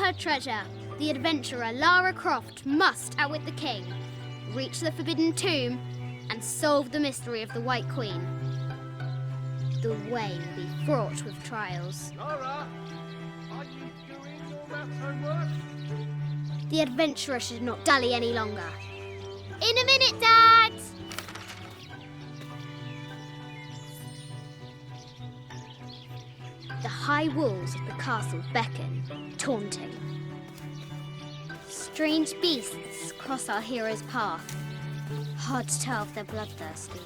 her treasure, the adventurer Lara Croft must outwit the king, reach the Forbidden Tomb, and solve the mystery of the White Queen. The way will be fraught with trials. Lara, are you doing your maths homework? The adventurer should not dally any longer. In a minute, Dad! The high walls of the castle beckon, taunting. Strange beasts cross our hero's path. Hard to tell if they're bloodthirsty.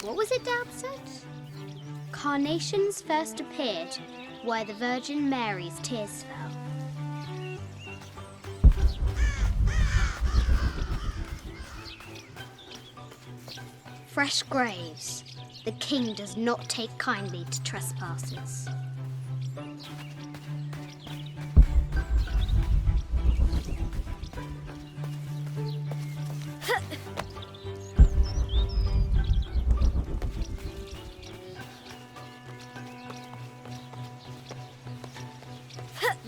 What was it Dad said? Carnations first appeared where the Virgin Mary's tears fell. Fresh graves. The king does not take kindly to trespassers.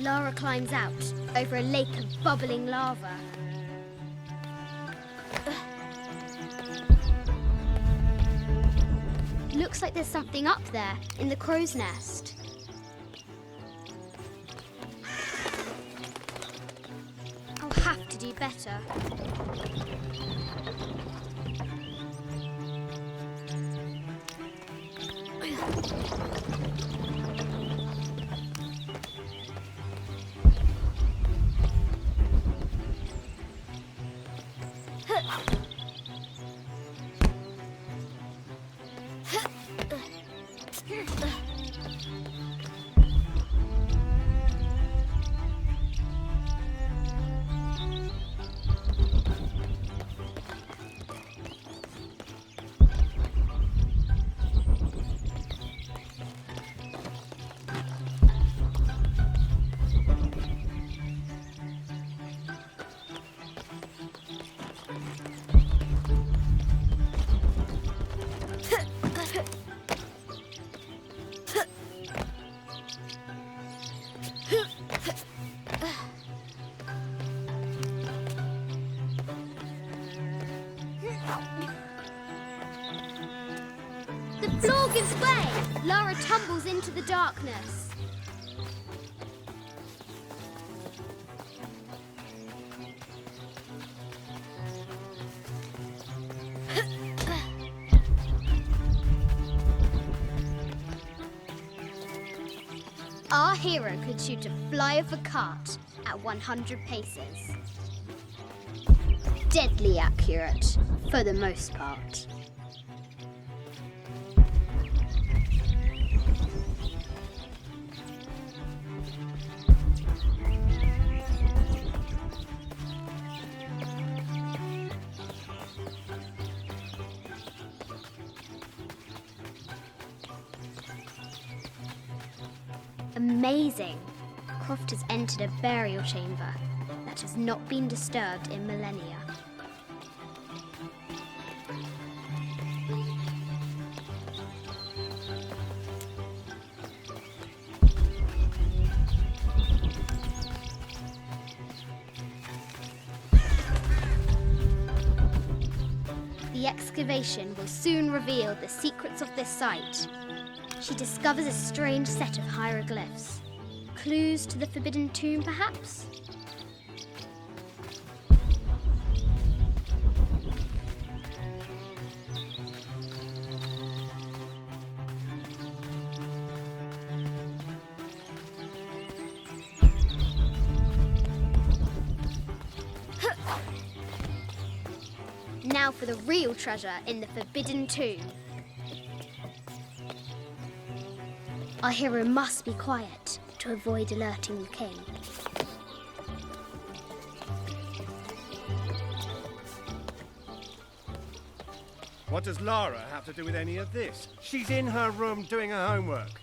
Lara climbs out over a lake of bubbling lava. Looks like there's something up there in the crow's nest. I'll have to do better. The floor gives way! Lara tumbles into the darkness. Our hero could shoot a fly of a cart at 100 paces. Deadly accurate, for the most part. Amazing! Croft has entered a burial chamber that has not been disturbed in millennia. The excavation will soon reveal the secrets of this site. She discovers a strange set of hieroglyphs. Clues to the Forbidden Tomb, perhaps? Now for the real treasure in the Forbidden Tomb. Our hero must be quiet to avoid alerting the king. What does Lara have to do with any of this? She's in her room doing her homework.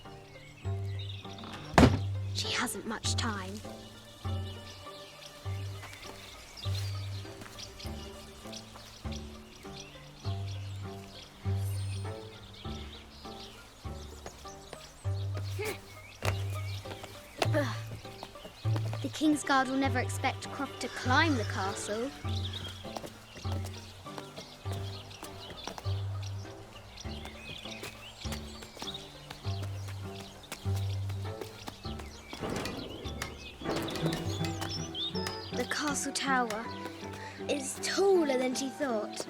She hasn't much time. The King's Guard will never expect Croft to climb the castle. The castle tower is taller than she thought.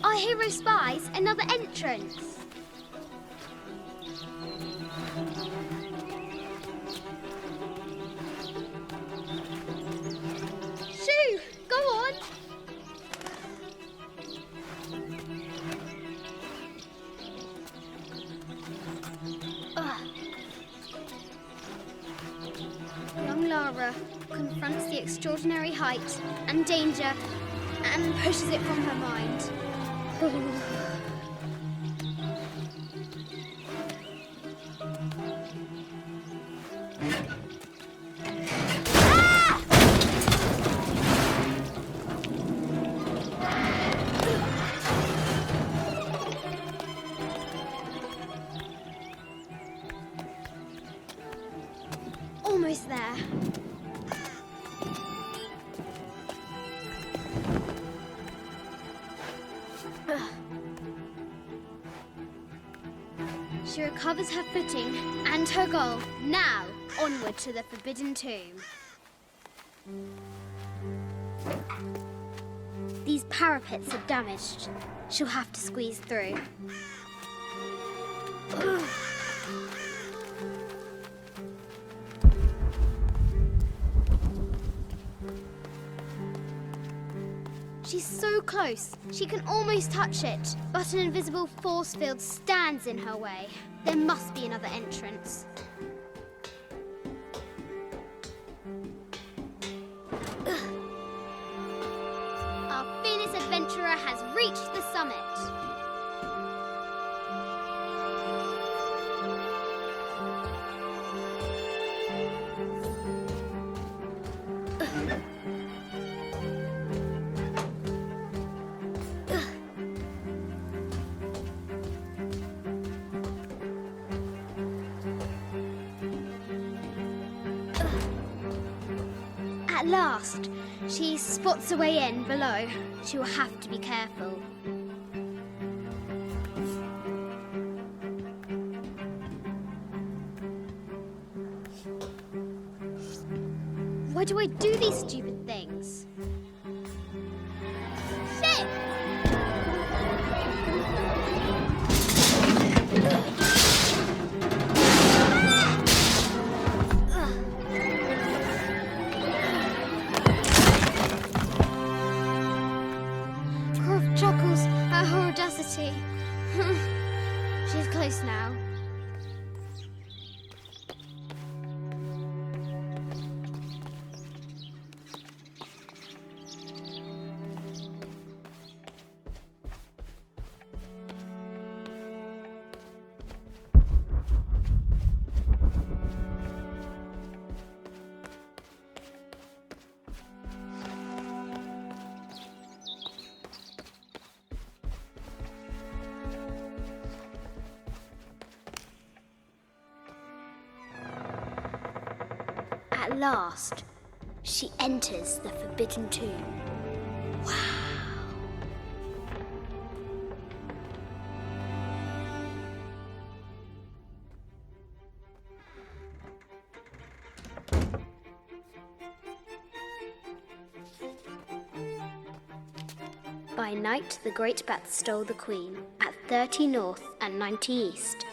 Our hero spies another entrance. Shoo! Go on! Young Lara confronts the extraordinary height and danger and pushes it from her mind. Almost there. She recovers her footing and her goal. Now, onward to the Forbidden Tomb. These parapets are damaged. She'll have to squeeze through. She's so close, she can almost touch it, but an invisible force field stands in her way. There must be another entrance. Our fearless adventurer has reached the summit. At last, she spots a way in below. She will have to be careful. Why do I do these stupid things? Shit! Croft chuckles at her audacity. She's close now. At last, she enters the Forbidden Tomb. Wow! By night the great bat stole the queen at 30 north and 90 east.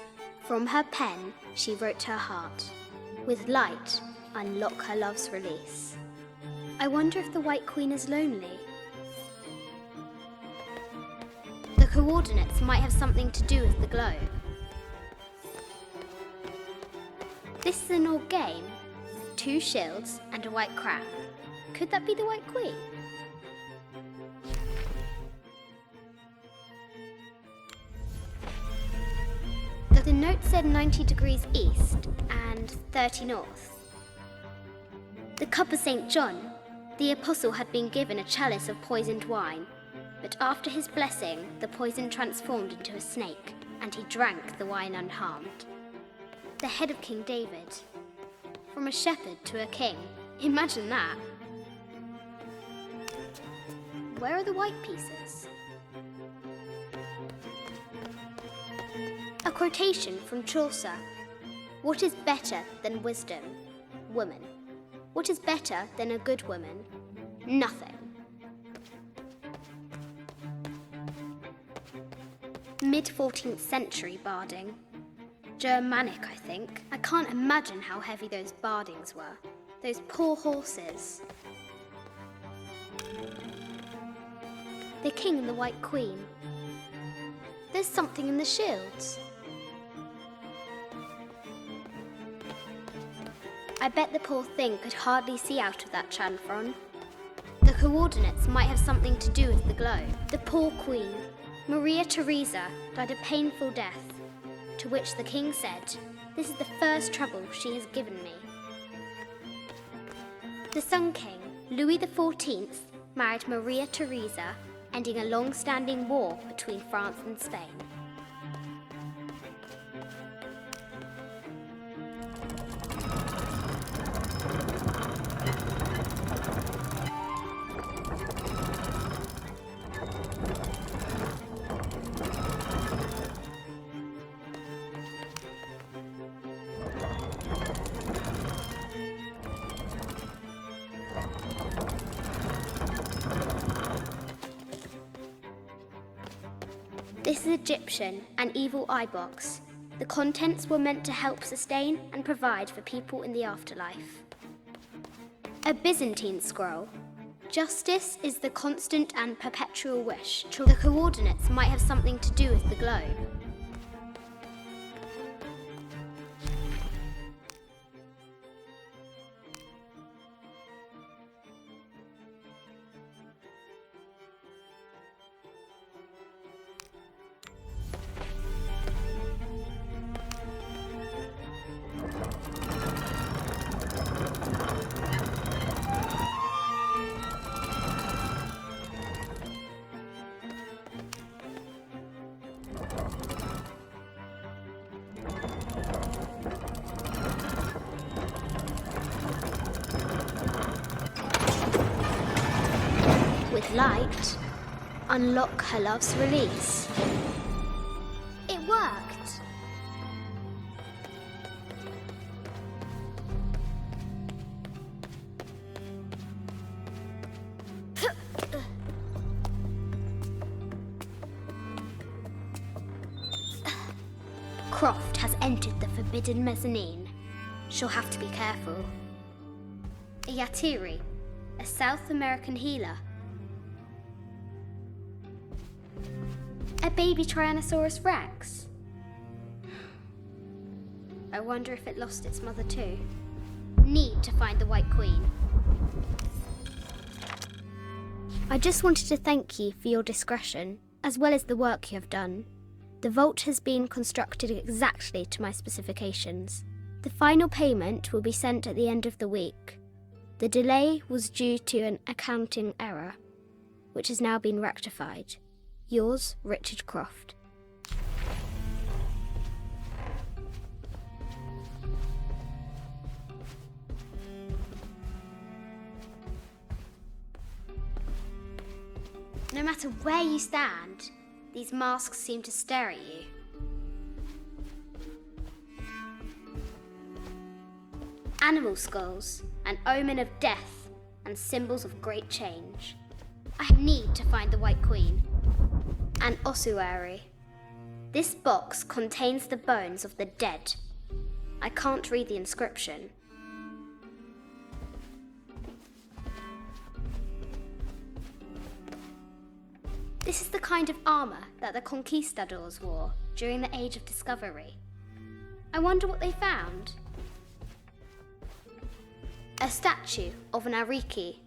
From her pen she wrote her heart. With light, unlock her love's release. I wonder if the White Queen is lonely. The coordinates might have something to do with the globe. This is an old game. 2 shields and a white crown. Could that be the White Queen? The note said 90 degrees east and 30 north. The cup of St. John. The apostle had been given a chalice of poisoned wine, but after his blessing, the poison transformed into a snake, and he drank the wine unharmed. The head of King David. From a shepherd to a king. Imagine that. Where are the white pieces? A quotation from Chaucer. What is better than wisdom? Woman. What is better than a good woman? Nothing. Mid-14th century barding. Germanic, I think. I can't imagine how heavy those bardings were. Those poor horses. The king and the White Queen. There's something in the shields. I bet the poor thing could hardly see out of that chanfron. The coordinates might have something to do with the globe. The poor queen, Maria Theresa, died a painful death, to which the king said, "This is the first trouble she has given me." The Sun King, Louis XIV, married Maria Theresa, ending a long-standing war between France and Spain. This is Egyptian, an evil eye box. The contents were meant to help sustain and provide for people in the afterlife. A Byzantine scroll. Justice is the constant and perpetual wish. The coordinates might have something to do with the globe. With light, unlock her love's release. It worked! Croft has entered the forbidden mezzanine. She'll have to be careful. A Yatiri, a South American healer. A baby Tyrannosaurus Rex. I wonder if it lost its mother too. Need to find the White Queen. I just wanted to thank you for your discretion, as well as the work you have done. The vault has been constructed exactly to my specifications. The final payment will be sent at the end of the week. The delay was due to an accounting error, which has now been rectified. Yours, Richard Croft. No matter where you stand, these masks seem to stare at you. Animal skulls, an omen of death and symbols of great change. I need to find the White Queen. An ossuary. This box contains the bones of the dead. I can't read the inscription. This is the kind of armour that the conquistadors wore during the Age of Discovery. I wonder what they found. A statue of an Ariki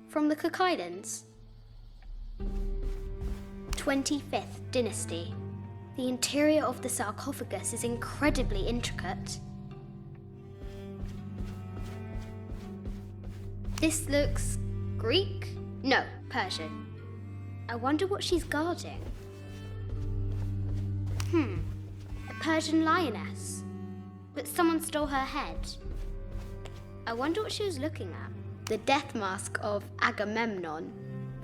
from the Cook Islands. 25th dynasty. The interior of the sarcophagus is incredibly intricate. This looks Greek? No, Persian. I wonder what she's guarding. A Persian lioness. But someone stole her head. I wonder what she was looking at. The death mask of Agamemnon,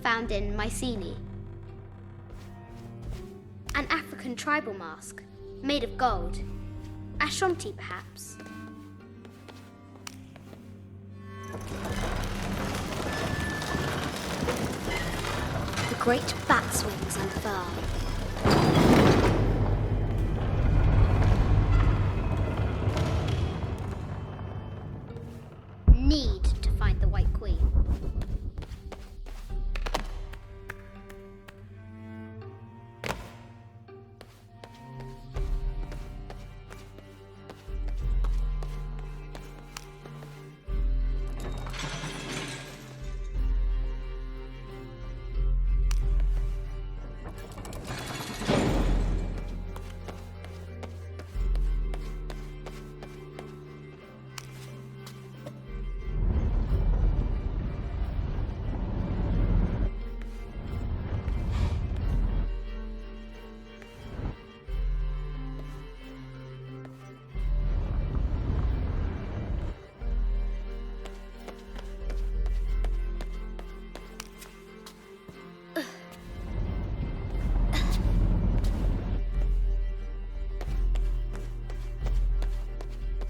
found in Mycenae. An African tribal mask, made of gold. Ashanti, perhaps. The great bat's wings unfurl. Need to find the White Queen.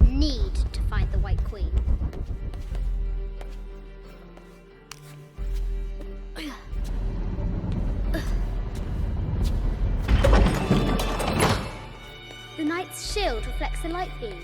Need to find the White Queen. The knight's shield reflects the light beam.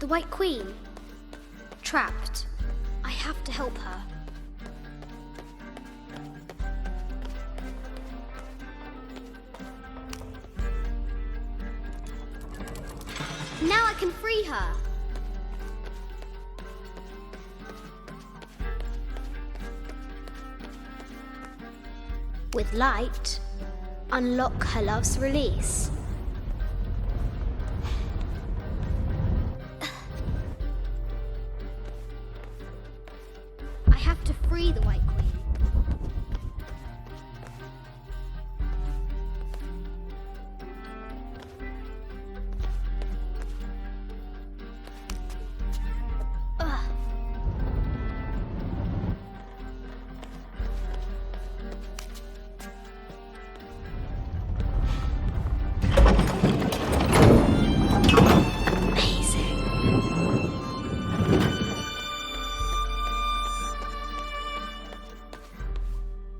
The White Queen. Trapped. I have to help her. Now I can free her. With light, unlock her love's release. I have to free the White Queen.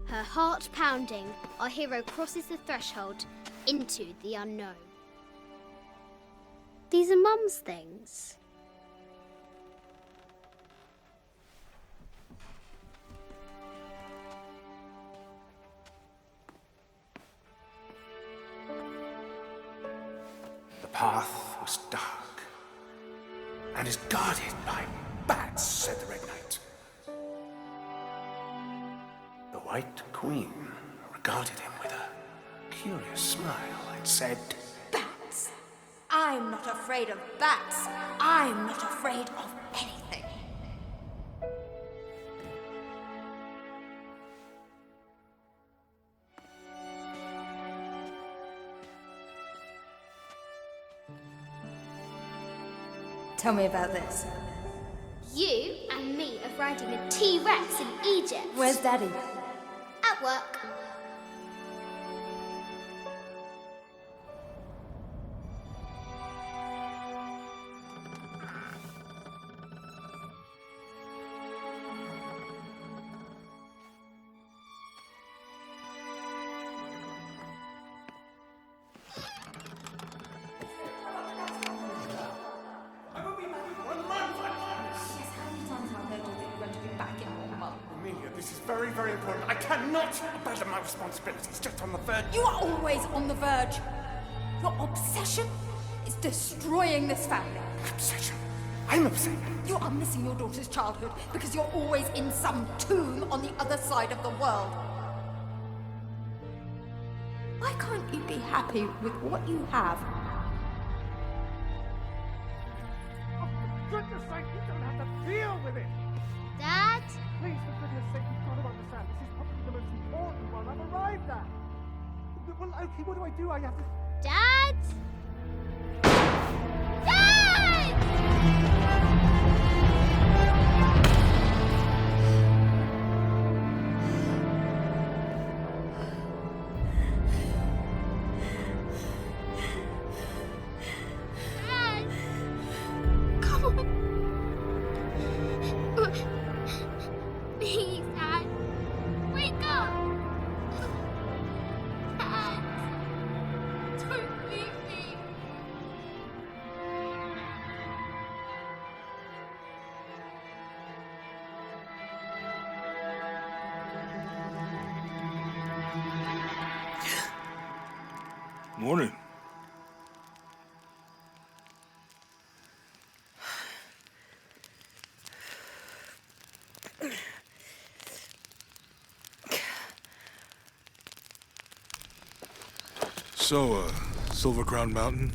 Her heart pounding, our hero crosses the threshold into the unknown. These are Mum's things. The path was dark and is guarded by bats, said the Red Knight. The White Queen regarded him with a curious smile and said, Bats? I'm not afraid of bats. I'm not afraid of anything. Tell me about this. You and me are riding a T-Rex in Egypt. Where's Daddy? At work. This is very, very important. I cannot abandon my responsibilities just on the verge. You are always on the verge. Your obsession is destroying this family. Obsession? I'm obsessed. You are missing your daughter's childhood because you're always in some tomb on the other side of the world. Why can't you be happy with what you have? Oh, for goodness sake, you don't have to deal with it. Dad? Please, for goodness sake, you've got to understand. This is probably the most important one I've arrived at. Well, okay, what do? I have to... Dad? Dad! Dad! Come on. Please, Dad. Wake up. Dad. Don't leave me. Morning. So, Silver Crown Mountain?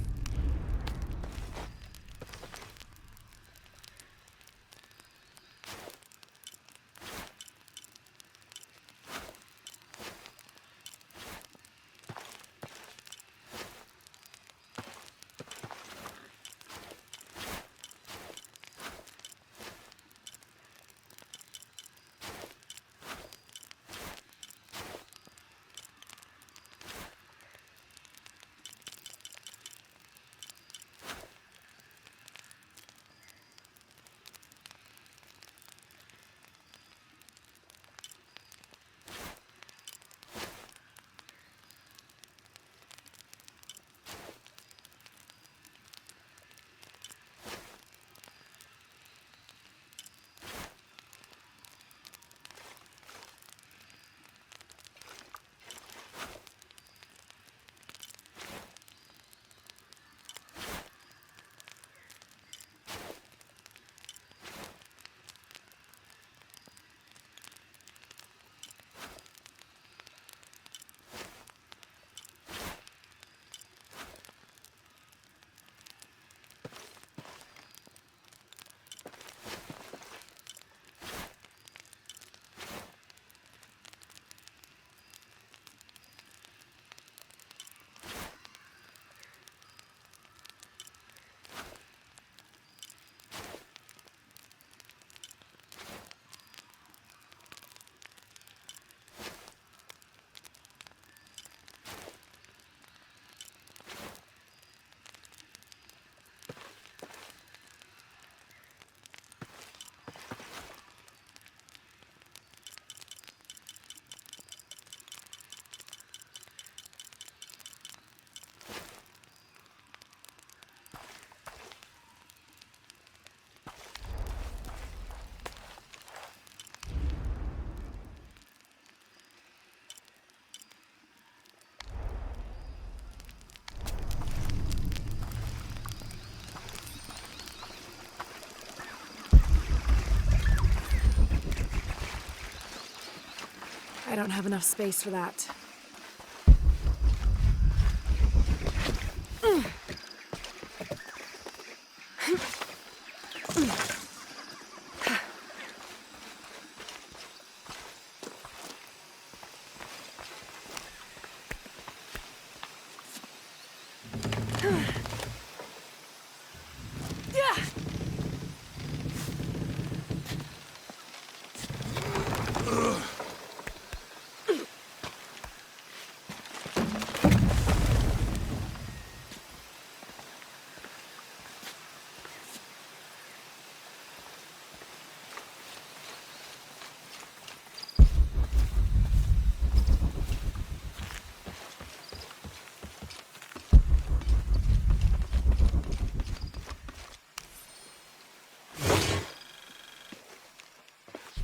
I don't have enough space for that.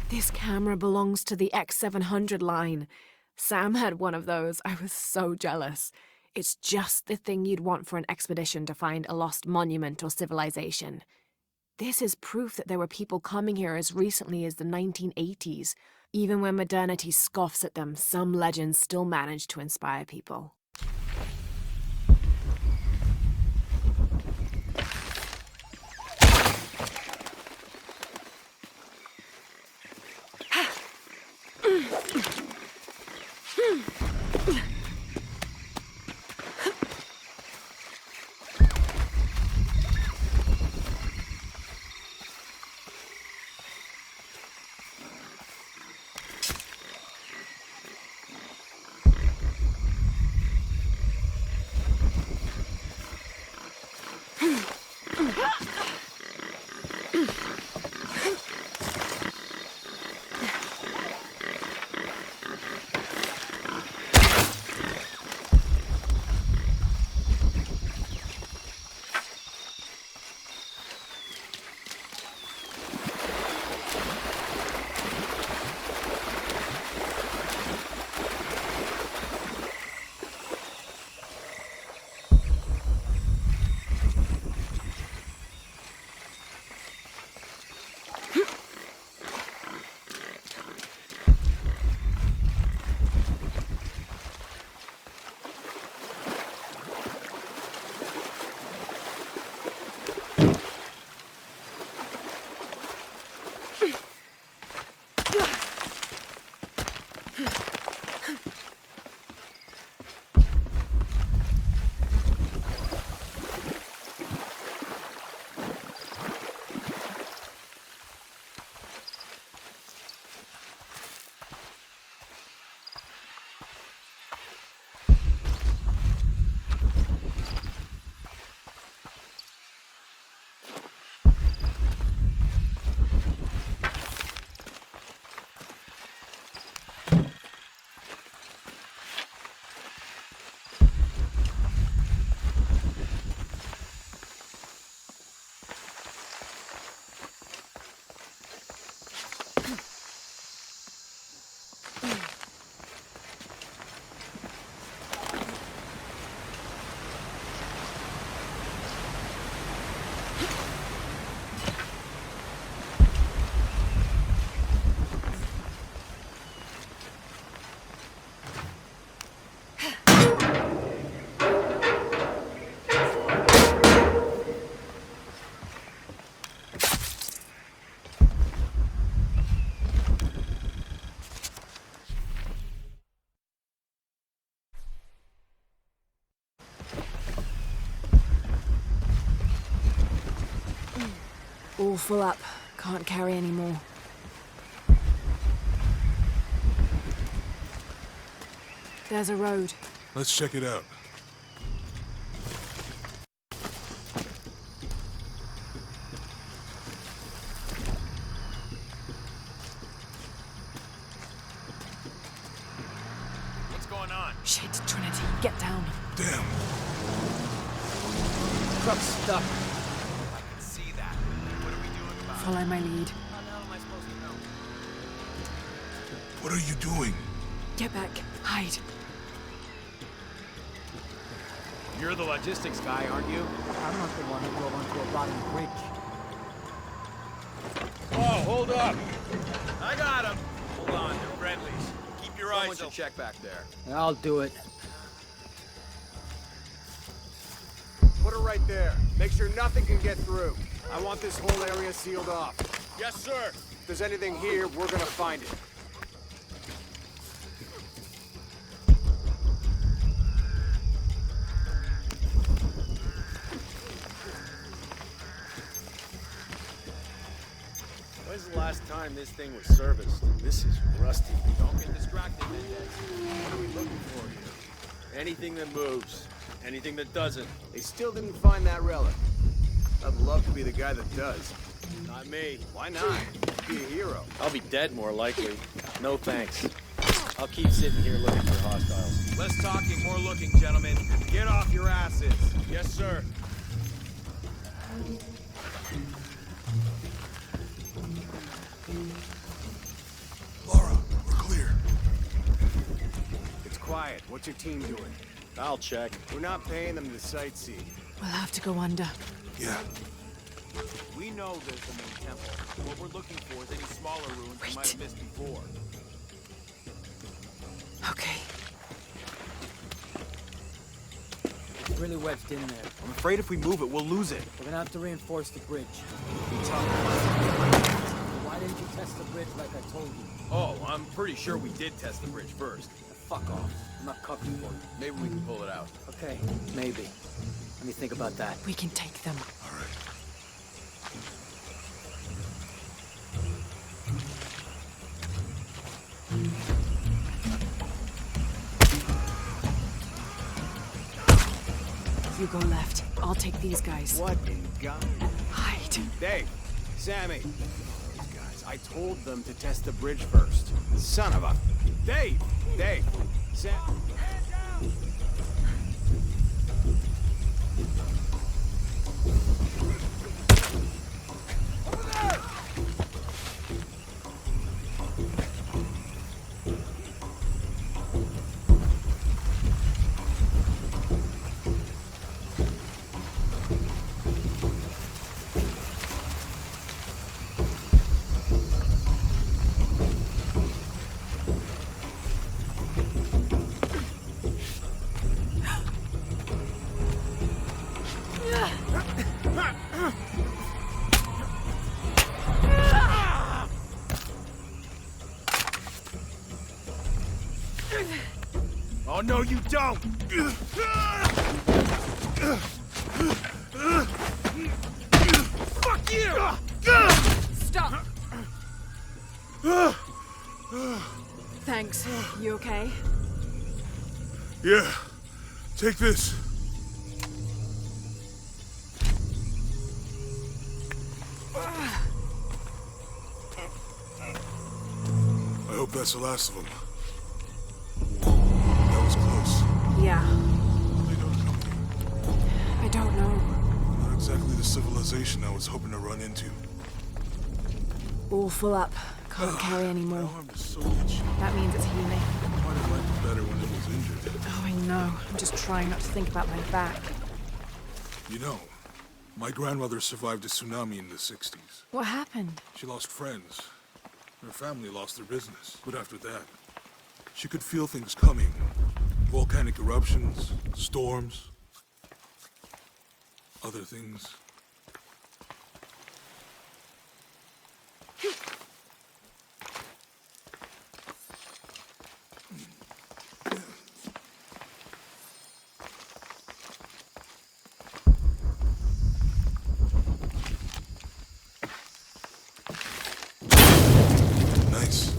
This camera belongs to the X700 line. Sam had one of those. I was so jealous. It's just the thing you'd want for an expedition to find a lost monument or civilization. This is proof that there were people coming here as recently as the 1980s. Even when modernity scoffs at them, some legends still manage to inspire people. All full up. Can't carry any more. There's a road. Let's check it out. What's going on? Shit, Trinity, get down. Damn. Truck's stuck. I can see that. What are we doing about it? Follow my lead. How the hell am I supposed to know? What are you doing? Get back. Hide. You're the logistics guy, aren't you? I'm not the one who drove onto a rotten bridge. Oh, hold up! I got him! Hold on, they're friendlies. Keep your eyes open. Check back there. I'll do it. Put her right there. Make sure nothing can get through. I want this whole area sealed off. Yes, sir. If there's anything here, we're gonna find it. When's the last time this thing was serviced? This is rusty. Don't get distracted, Mendez. What are we looking for here? Anything that moves. Anything that doesn't. They still didn't find that relic. I'd love to be the guy that does. Not me. Why not? Be a hero. I'll be dead more likely. No thanks. I'll keep sitting here looking for hostiles. Less talking, more looking, gentlemen. Get off your asses. Yes, sir. Lara, we're clear. It's quiet. What's your team doing? I'll check. We're not paying them to sightsee. We'll have to go under. Yeah. We know there's the main temple. What we're looking for is any smaller ruins we might have missed before. Okay. It's really wedged in there. I'm afraid if we move it, we'll lose it. We're gonna have to reinforce the bridge. Why didn't you test the bridge like I told you? Oh, I'm pretty sure we did test the bridge first. Fuck off. I'm not covering for you. Maybe we can pull it out. Okay, maybe. Let me think about that. We can take them. All right. You go left. I'll take these guys. What in God? Hide. Dave, Sammy. These guys, I told them to test the bridge first. Son of a... Dave! Sam... Oh, no, you don't! Fuck you! Stop! Thanks. You okay? Yeah. Take this. I hope that's the last of them. That was close. Yeah. They don't come here. I don't know. Not exactly the civilization I was hoping to run into. All full up. Can't carry any My more. arm is so itchy. That means it's healing. Might have liked it better when it was injured. Oh, I know. I'm just trying not to think about my back. You know, my grandmother survived a tsunami in the 60s. What happened? She lost friends. Her family lost their business. But after that, she could feel things coming. Volcanic eruptions, storms, other things. Nice.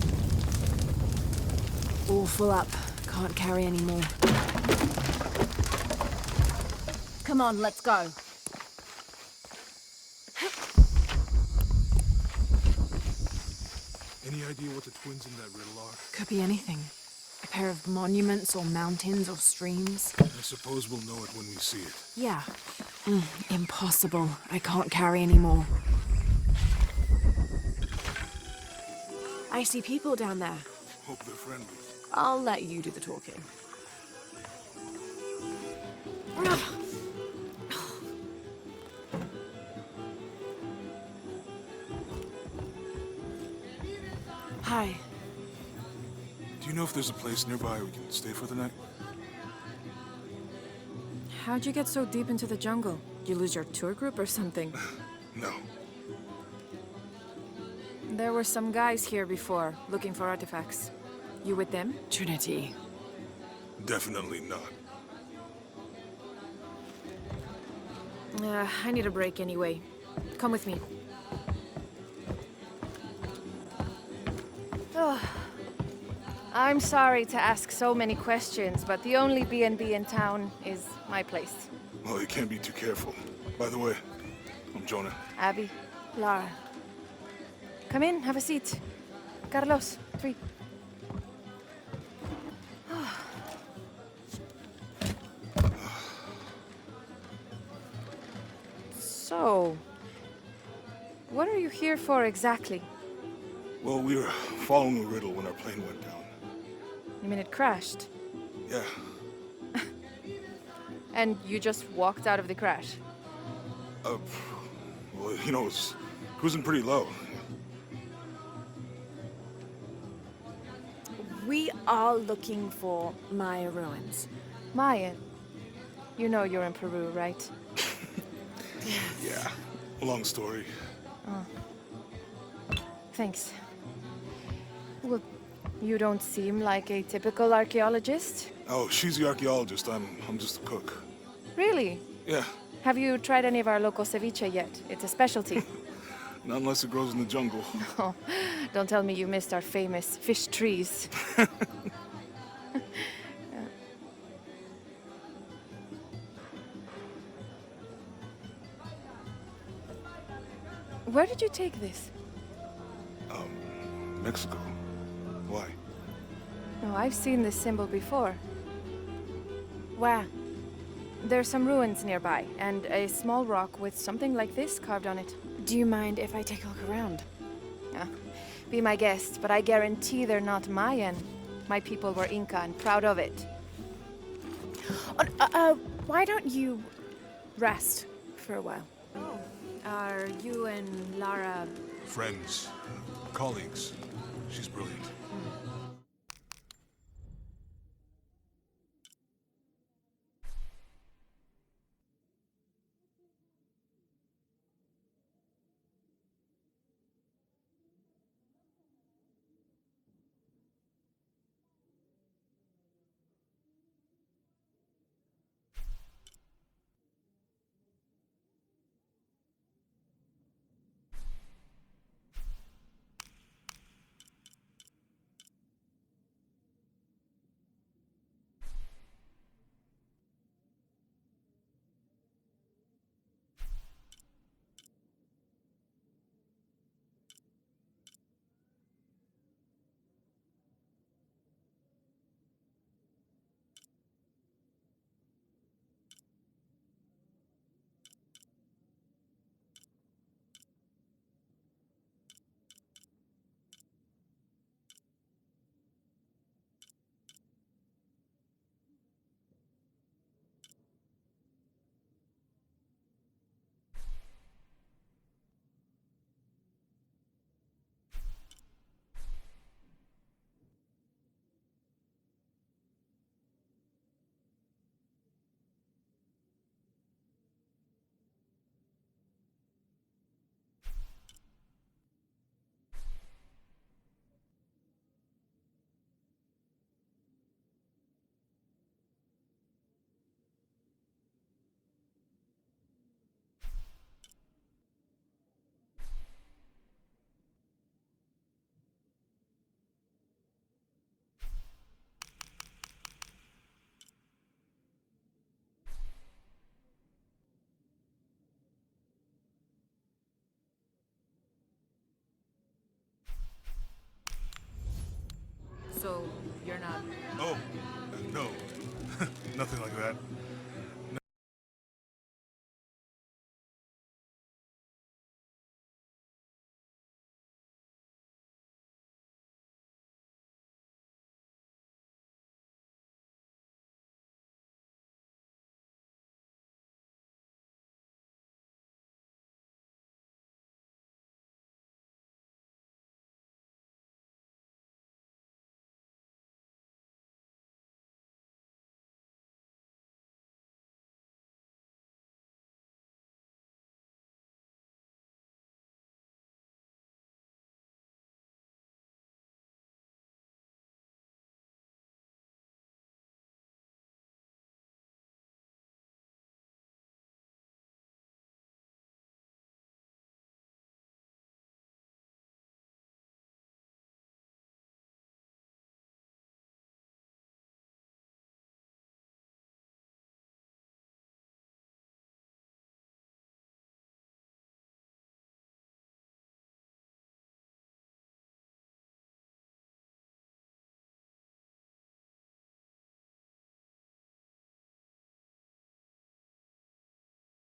All full up. Can't carry any more. Come on, let's go. Any idea what the twins in that riddle are? Could be anything. A pair of monuments or mountains or streams. I suppose we'll know it when we see it. Yeah. Impossible. I can't carry any more. I see people down there. Hope they're friendly. I'll let you do the talking. Hi. Do you know if there's a place nearby we can stay for the night? How'd you get so deep into the jungle? You lose your tour group or something? No. There were some guys here before, looking for artifacts. You with them? Trinity. Definitely not. I need a break anyway. Come with me. Oh, I'm sorry to ask so many questions, but the only B&B in town is my place. Well, you can't be too careful. By the way, I'm Jonah. Abby, Lara. Come in, have a seat. Carlos, 3. So, what are you here for exactly? Well, we were following a riddle when our plane went down. You mean it crashed? Yeah. And you just walked out of the crash? Well, you know, it's cruising pretty low. We are looking for Maya ruins. Mayan. You know you're in Peru, right? Yeah. Long story. Thanks. Well, you don't seem like a typical archaeologist. Oh, she's the archaeologist. I'm just a cook. Really? Yeah. Have you tried any of our local ceviche yet? It's a specialty. Not unless it grows in the jungle. Oh, don't tell me you missed our famous fish trees. Where did you take this? Mexico. Why? Oh, I've seen this symbol before. Where? There's some ruins nearby, and a small rock with something like this carved on it. Do you mind if I take a look around? Yeah. Be my guest, but I guarantee they're not Mayan. My people were Inca and proud of it. Why don't you rest for a while? Are you and Lara... Friends. Colleagues. She's brilliant.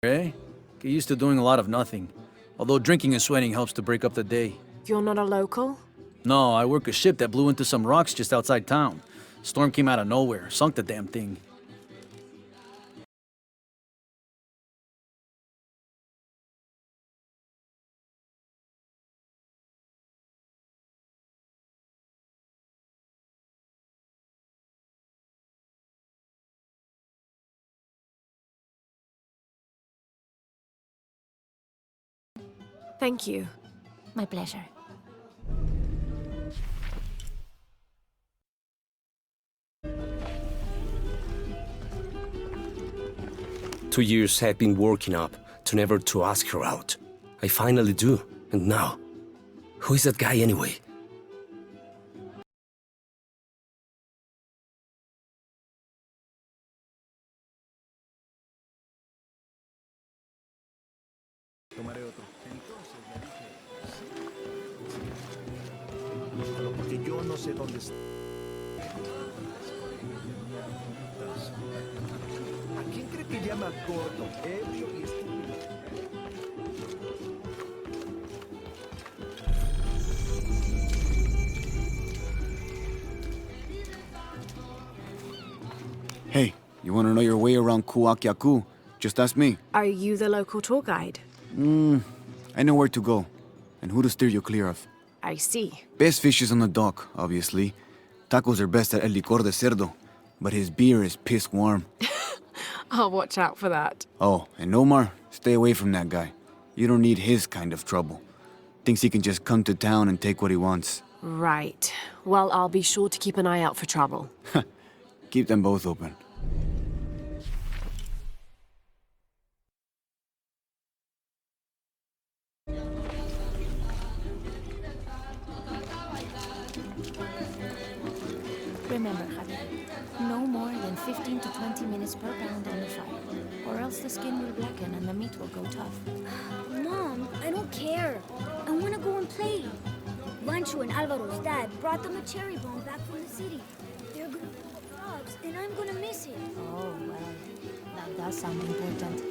Eh? Get used to doing a lot of nothing. Although drinking and sweating helps to break up the day. You're not a local? No, I work a ship that blew into some rocks just outside town. Storm came out of nowhere, sunk the damn thing. Thank you. My pleasure. Two years I've been working up to never to ask her out. I finally do, and now, who is that guy anyway? Porque yo no sé dónde está. ¿A quién cree que llama gordo, ebrio y estúpido? Hey, you want to know your way around Kuakyaku? Just ask me. Are you the local tour guide? I know where to go, and who to steer you clear of. I see. Best fish is on the dock, obviously. Tacos are best at El Licor de Cerdo, but his beer is piss warm. I'll watch out for that. Oh, and Omar, stay away from that guy. You don't need his kind of trouble. Thinks he can just come to town and take what he wants. Right. Well, I'll be sure to keep an eye out for trouble. Keep them both open. Remember, Javier, no more than 15 to 20 minutes per pound on the fire, or else the skin will blacken and the meat will go tough. Mom, I don't care. I want to go and play. Rancho and Alvaro's dad brought them a cherry bomb back from the city. They're gonna pull the frogs, and I'm gonna miss it. Oh, well, that does sound important.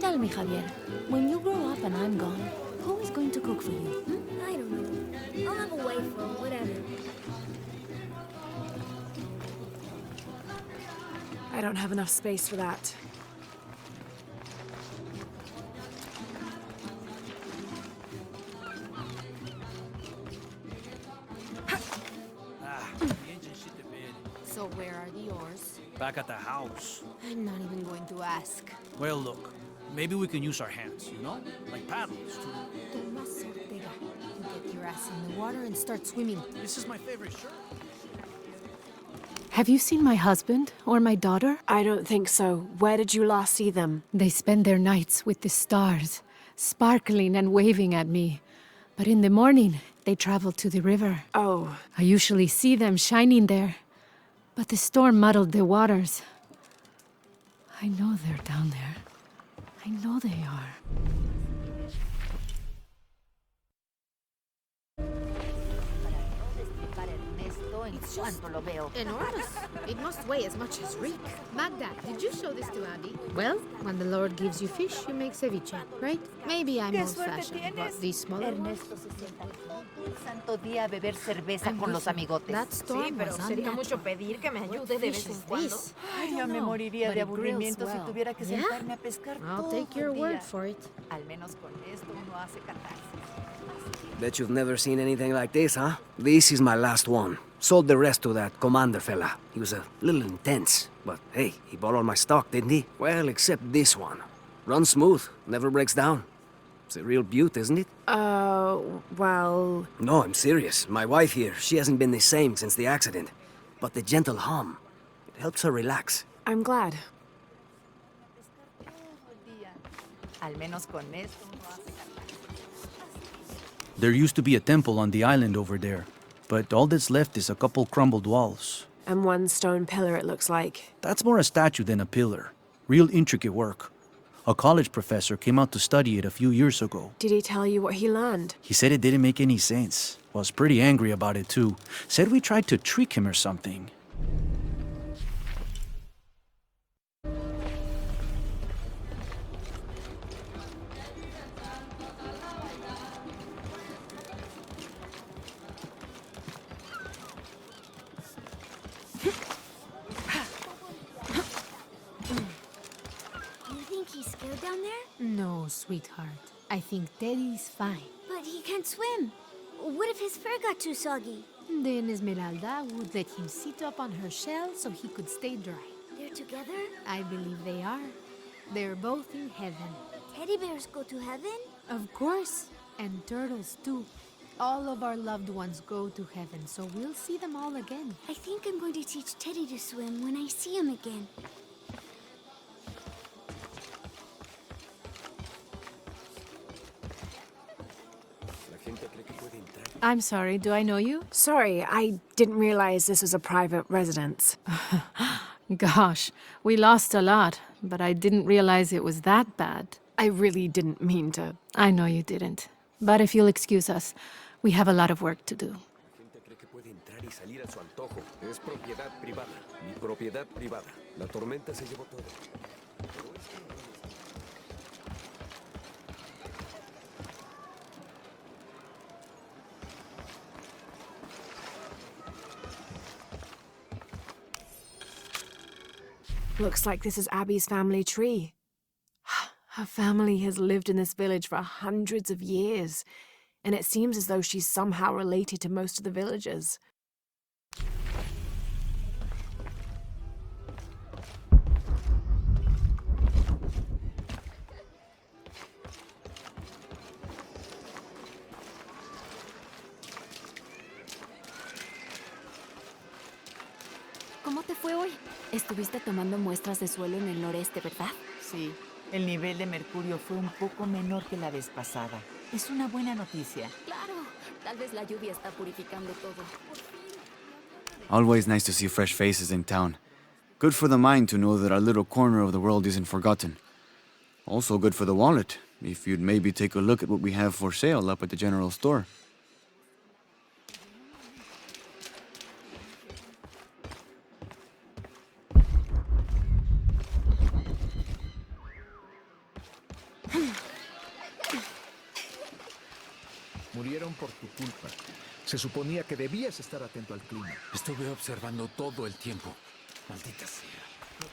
Tell me, Javier, when you grow up and I'm gone, who is going to cook for you? I don't know. I'll have a wife or whatever. I don't have enough space for that. So where are the oars? Back at the house. I'm not even going to ask. Well, look, maybe we can use our hands, you know? Like paddles, too. Tomas Ortega, you get your ass in the water and start swimming. This is my favorite shirt. Have you seen my husband or my daughter? I don't think so. Where did you last see them? They spend their nights with the stars, sparkling and waving at me. But in the morning, they travel to the river. Oh. I usually see them shining there. But the storm muddled the waters. I know they're down there. I know they are. It's just enormous. It must weigh as much as Rick. Magda, did you show this to Abby? Well, when the Lord gives you fish, you make ceviche, right? Maybe I'm old-fashioned, but these smaller ones... Santo día beber cerveza con los amigotes. That storm was Sería mucho pedir que me ayude de vez en cuando. Ay, ya me moriría de aburrimiento si tuviera que sentarme a pescar I'll take your word for it. Al menos con esto uno hace catarsis. Bet you've never seen anything like this, huh? This is my last one. Sold the rest to that commander fella. He was a little intense, but hey, he bought all my stock, didn't he? Well, except this one. Runs smooth, never breaks down. It's a real beaut, isn't it? Well... No, I'm serious. My wife here, she hasn't been the same since the accident. But the gentle hum, it helps her relax. I'm glad. Al menos con esto uno hace catarsis. There used to be a temple on the island over there, but all that's left is a couple crumbled walls. And one stone pillar, it looks like. That's more a statue than a pillar. Real intricate work. A college professor came out to study it a few years ago. Did he tell you what he learned? He said it didn't make any sense. Was pretty angry about it too. Said we tried to trick him or something. good down there? No, sweetheart. I think Teddy's fine. But he can't swim. What if his fur got too soggy? Then Esmeralda would let him sit up on her shell so he could stay dry. They're together? I believe they are. They're both in heaven. Teddy bears go to heaven? Of course. And turtles, too. All of our loved ones go to heaven, so we'll see them all again. I think I'm going to teach Teddy to swim when I see him again. I'm sorry, do I know you? Sorry, I didn't realize this was a private residence. Gosh, we lost a lot, but I didn't realize it was that bad. I really didn't mean to. I know you didn't. But if you'll excuse us, we have a lot of work to do. Es propiedad privada. Mi propiedad privada. La tormenta se llevó todo. Looks like this is Abby's family tree. Her family has lived in this village for hundreds of years, and it seems as though she's somehow related to most of the villagers. ¿Cómo te fue hoy? Estuviste tomando muestras de suelo en el noreste, ¿verdad? Sí, el nivel de mercurio fue un poco menor que la vez pasada. Es una buena noticia. Claro, tal vez la lluvia está purificando todo. Always nice to see fresh faces in town. Good for the mind to know that our little corner of the world isn't forgotten. Also good for the wallet, if you'd maybe take a look at what we have for sale up at the general store. Murieron por tu culpa. Se suponía que debías estar atento al clima. Estuve observando todo el tiempo. Maldita sea.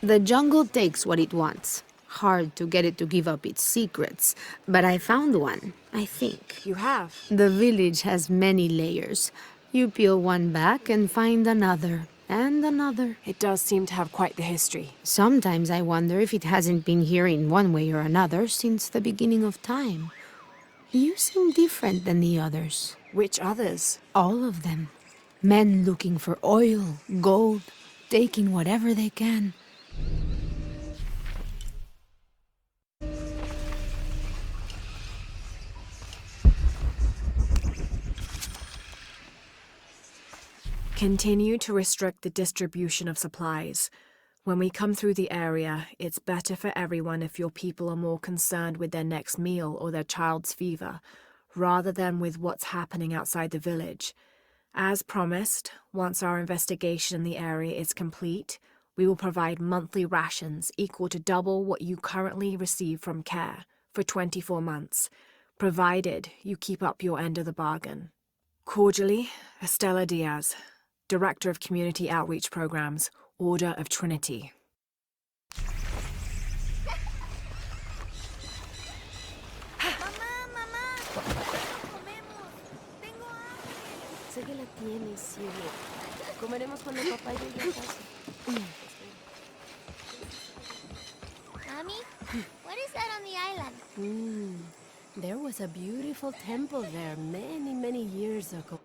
The jungle takes what it wants. Hard to get it to give up its secrets. But I found one, I think. You have? The village has many layers. You peel one back and find another. And another. It does seem to have quite the history. Sometimes I wonder if it hasn't been here in one way or another since the beginning of time. You seem different than the others. Which others? All of them. Men looking for oil, gold, taking whatever they can. Continue to restrict the distribution of supplies. When we come through the area, it's better for everyone if your people are more concerned with their next meal or their child's fever, rather than with what's happening outside the village. As promised, once our investigation in the area is complete, we will provide monthly rations equal to double what you currently receive from CARE for 24 months, provided you keep up your end of the bargain. Cordially, Estela Diaz, Director of Community Outreach Programs, Order of Trinity. Sé que la tienes, cielo. Comeremos cuando papá llegue a casa. Mommy, what is that on the island? There was a beautiful temple there many, many years ago.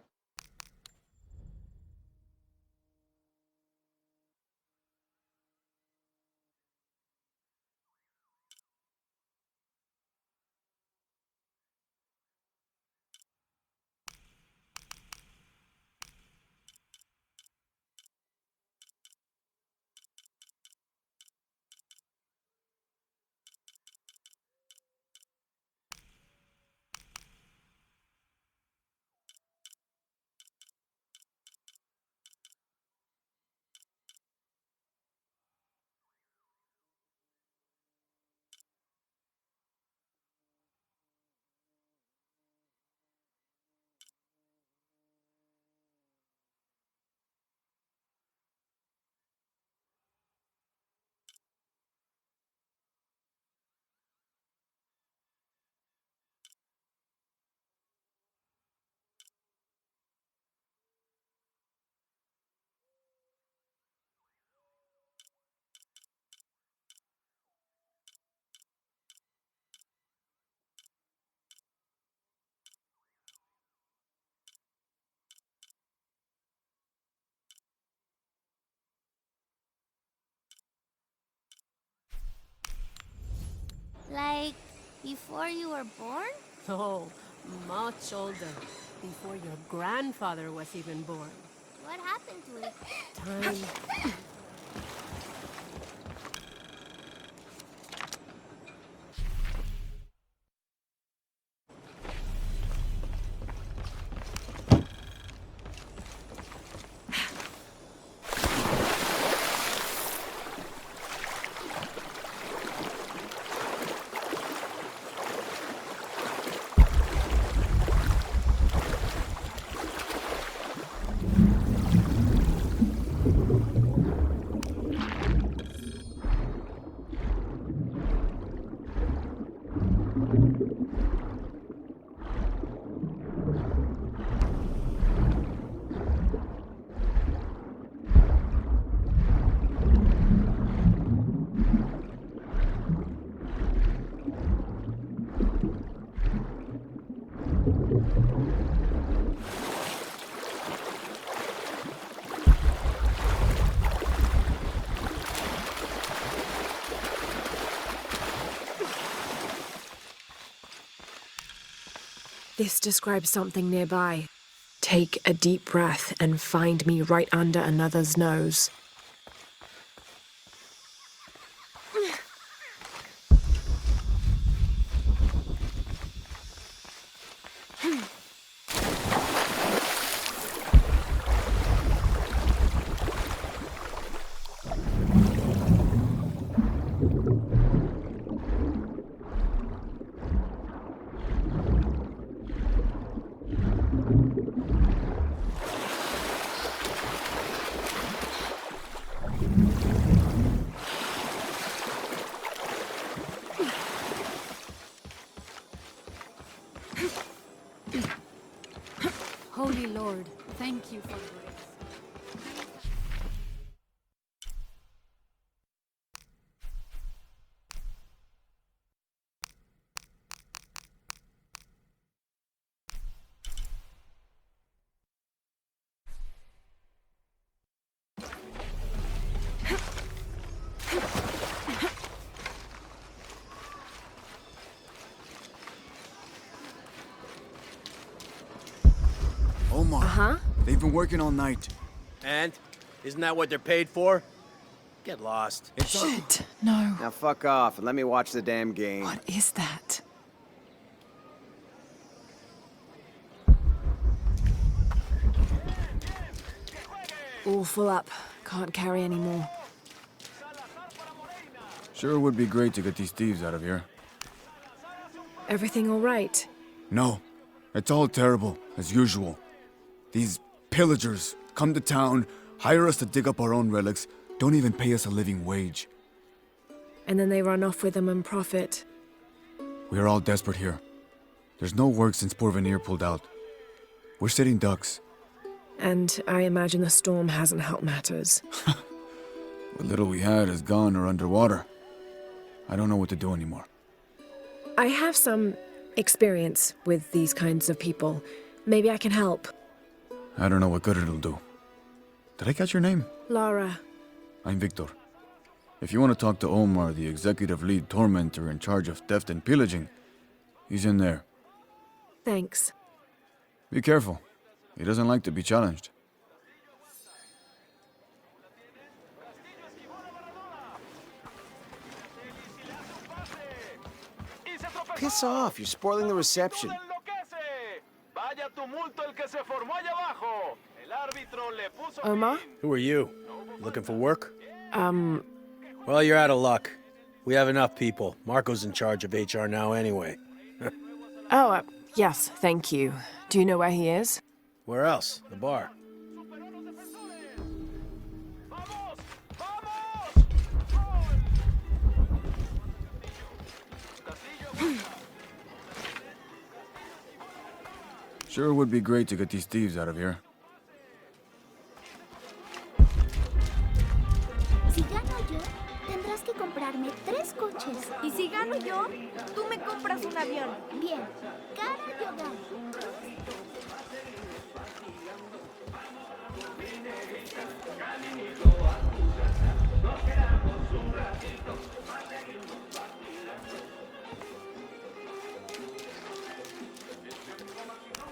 Before you were born? Oh, much older. Before your grandfather was even born. What happened to it? Time. This describes something nearby. Take a deep breath and find me right under another's nose. Holy Lord, thank you for grace. Omar. They've been working all night. And? Isn't that what they're paid for? Get lost. Shit, no. Now fuck off and let me watch the damn game. What is that? All full up. Can't carry any more. Sure would be great to get these thieves out of here. Everything all right? No. It's all terrible, as usual. These pillagers come to town, hire us to dig up our own relics, don't even pay us a living wage. And then they run off with them and profit. We are all desperate here. There's no work since Porvenir pulled out. We're sitting ducks. And I imagine the storm hasn't helped matters. What little we had is gone or underwater. I don't know what to do anymore. I have some experience with these kinds of people. Maybe I can help. I don't know what good it'll do. Did I catch your name? Lara. I'm Victor. If you want to talk to Omar, the executive lead tormentor in charge of theft and pillaging, he's in there. Thanks. Be careful. He doesn't like to be challenged. Piss off, you're spoiling the reception. Omar? Who are you? Looking for work? Well, you're out of luck. We have enough people. Marco's in charge of HR now anyway. Yes, thank you. Do you know where he is? Where else? The bar. Sure would be great to get these thieves out of here. Si gano yo, tendrás que comprarme 3 coches. Y si gano yo, tú me compras un avión. Bien, cara yo gano.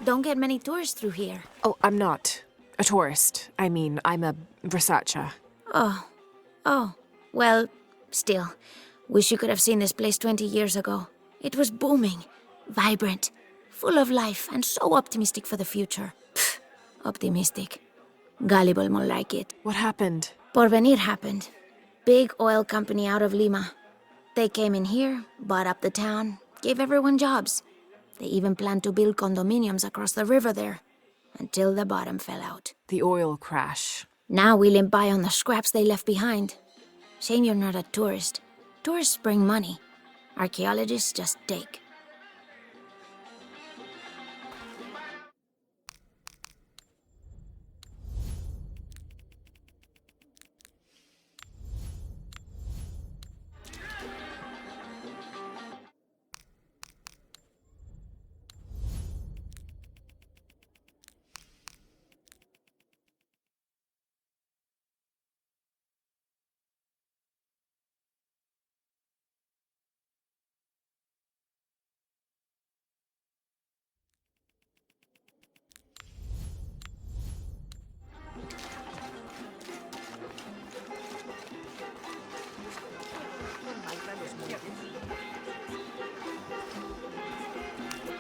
don't get many tourists through here. Oh, I'm not a tourist. I mean, I'm a researcher. Oh. Well, still. Wish you could have seen this place 20 years ago. It was booming, vibrant, full of life, and so optimistic for the future. Pfft, optimistic. Gullible more like it. What happened? Porvenir happened. Big oil company out of Lima. They came in here, bought up the town, gave everyone jobs. They even planned to build condominiums across the river there, until the bottom fell out. The oil crash. Now we limp by on the scraps they left behind. Shame you're not a tourist. Tourists bring money. Archaeologists just take.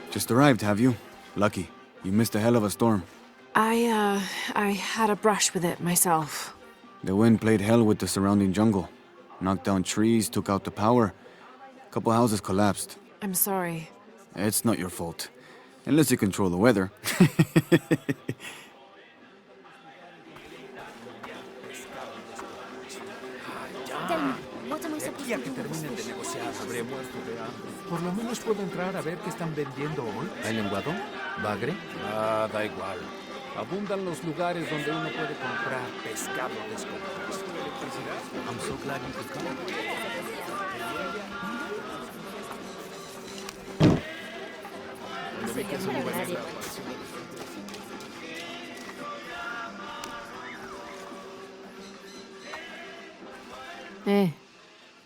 Just arrived, have you? Lucky. You missed a hell of a storm. I had a brush with it myself. The wind played hell with the surrounding jungle. Knocked down trees, took out the power. A couple houses collapsed. I'm sorry. It's not your fault. Unless you control the weather. Ya que terminen de negociar, habré muerto de hambre. Por lo menos puedo entrar a ver qué están vendiendo hoy. ¿Hay lenguado? ¿Bagre? Ah, da igual. Abundan los lugares donde uno puede comprar pescado descompuesto. I'm so glad you could come.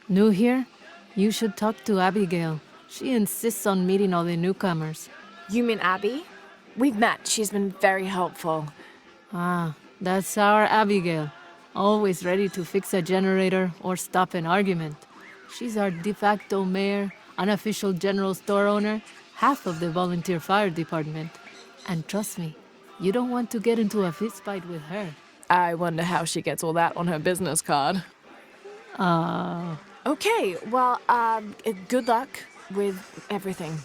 New here? You should talk to Abigail. She insists on meeting all the newcomers. You mean Abby? We've met. She's been very helpful. Ah, that's our Abigail. Always ready to fix a generator or stop an argument. She's our de facto mayor, unofficial general store owner, half of the volunteer fire department. And trust me, you don't want to get into a fistfight with her. I wonder how she gets all that on her business card. Okay, well, good luck with everything.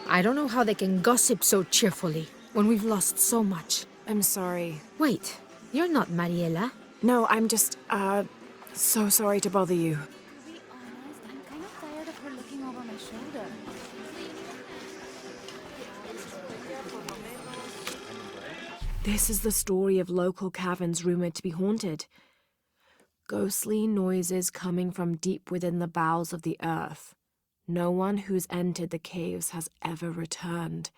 I don't know how they can gossip so cheerfully when we've lost so much. I'm sorry. Wait, you're not Mariela? No, I'm just, so sorry to bother you. To be honest, I'm kind of tired of her looking over my shoulder. This is the story of local caverns rumored to be haunted. Ghostly noises coming from deep within the bowels of the earth. No one who's entered the caves has ever returned.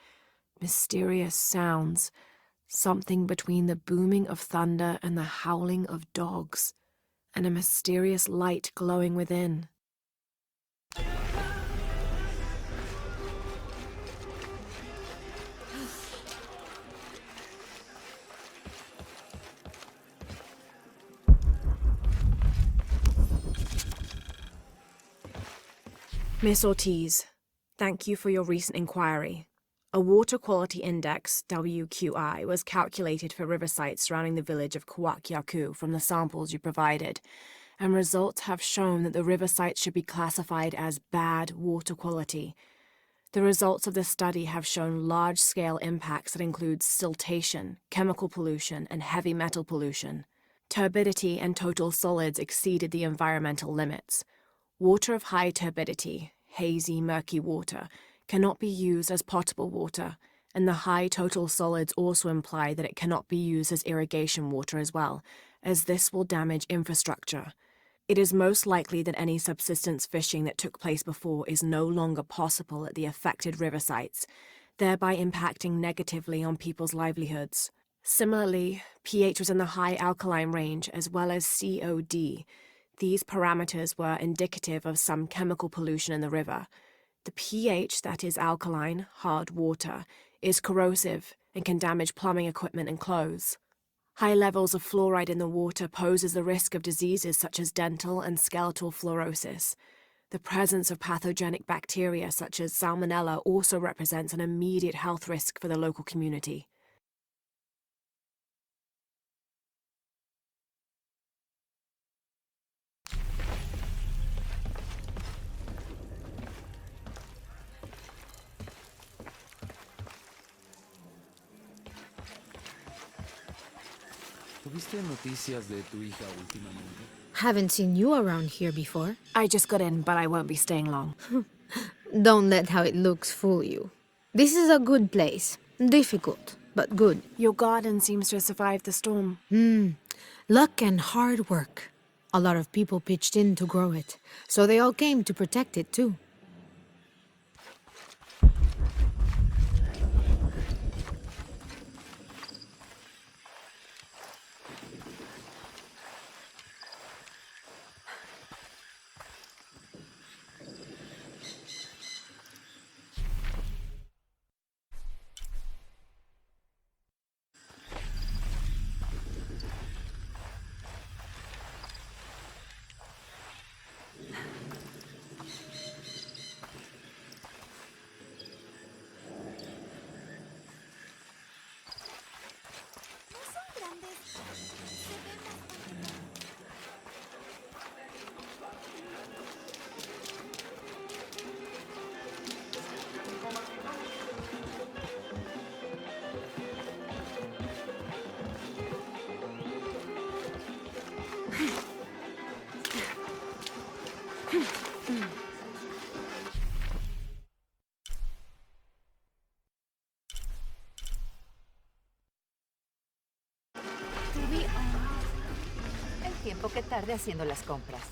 Mysterious sounds, something between the booming of thunder and the howling of dogs, and a mysterious light glowing within. Miss Ortiz, thank you for your recent inquiry. A water quality index, WQI, was calculated for river sites surrounding the village of Kuwakyaku from the samples you provided, and results have shown that the river sites should be classified as bad water quality. The results of the study have shown large-scale impacts that include siltation, chemical pollution, and heavy metal pollution. Turbidity and total solids exceeded the environmental limits. Water of high turbidity, hazy, murky water, cannot be used as potable water, and the high total solids also imply that it cannot be used as irrigation water as well, as this will damage infrastructure. It is most likely that any subsistence fishing that took place before is no longer possible at the affected river sites. thereby impacting negatively on people's livelihoods. Similarly, pH was in the high alkaline range as well as COD. These parameters were indicative of some chemical pollution in the river. The pH that is alkaline, hard water, is corrosive and can damage plumbing equipment and clothes. High levels of fluoride in the water poses the risk of diseases such as dental and skeletal fluorosis. The presence of pathogenic bacteria such as Salmonella also represents an immediate health risk for the local community. ¿Tuviste noticias de tu hija últimamente? Haven't seen you around here before. I just got in, but I won't be staying long. Don't let how it looks fool you. This is a good place. Difficult, but good. Your garden seems to have survived the storm. Luck and hard work. A lot of people pitched in to grow it, so they all came to protect it too. El tiempo que tarde haciendo las compras.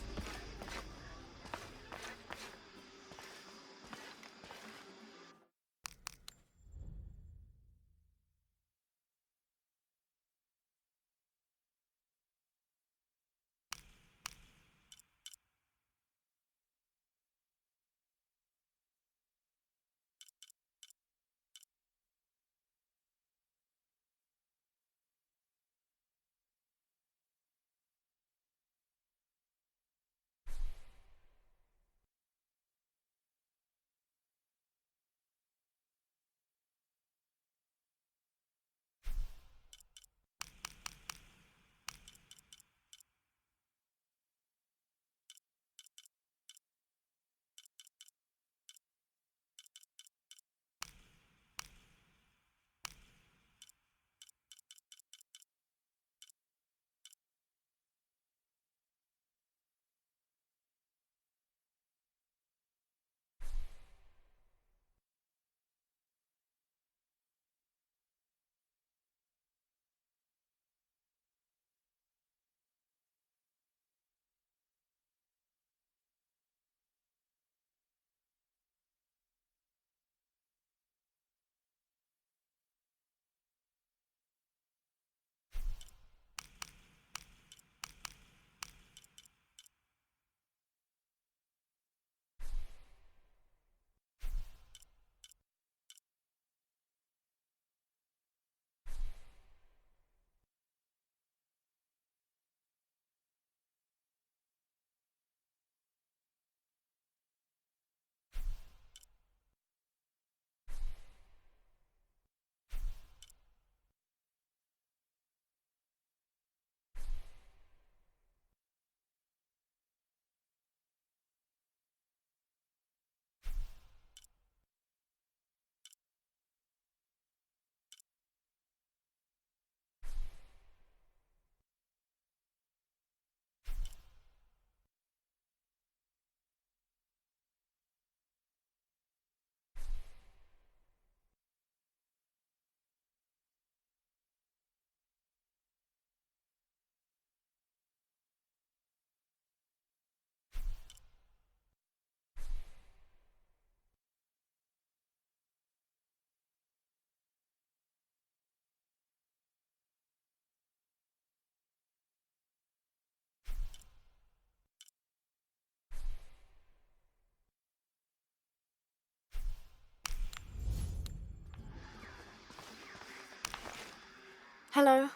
Hello.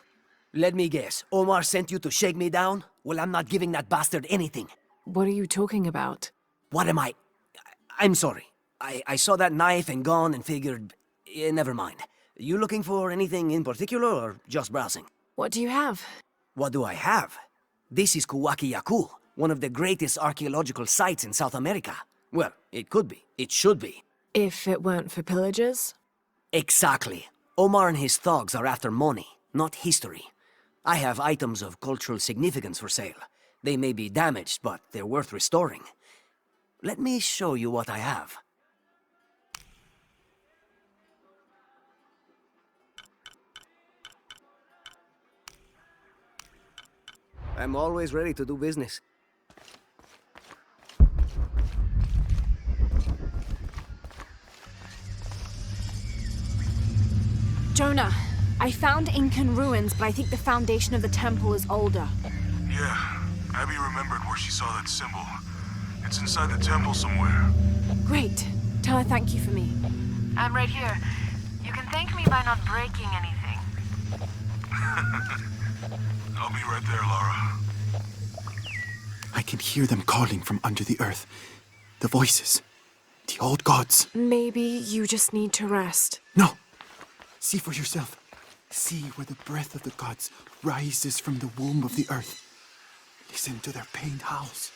Let me guess. Omar sent you to shake me down? Well, I'm not giving that bastard anything. What are you talking about? What am I? I'm sorry. I saw that knife and gun and figured... never mind. You looking for anything in particular or just browsing? What do you have? What do I have? This is Kuwaki-Yaku, one of the greatest archaeological sites in South America. Well, it could be. It should be. If it weren't for pillagers? Exactly. Omar and his thugs are after money, not history. I have items of cultural significance for sale. They may be damaged, but they're worth restoring. Let me show you what I have. I'm always ready to do business. Jonah, I found Incan ruins, but I think the foundation of the temple is older. Yeah, Abby remembered where she saw that symbol. It's inside the temple somewhere. Great. Tell her thank you for me. I'm right here. You can thank me by not breaking anything. I'll be right there, Lara. I can hear them calling from under the earth. The voices. The old gods. Maybe you just need to rest. No! See for yourself. See where the breath of the gods rises from the womb of the earth. Listen to their pained howls.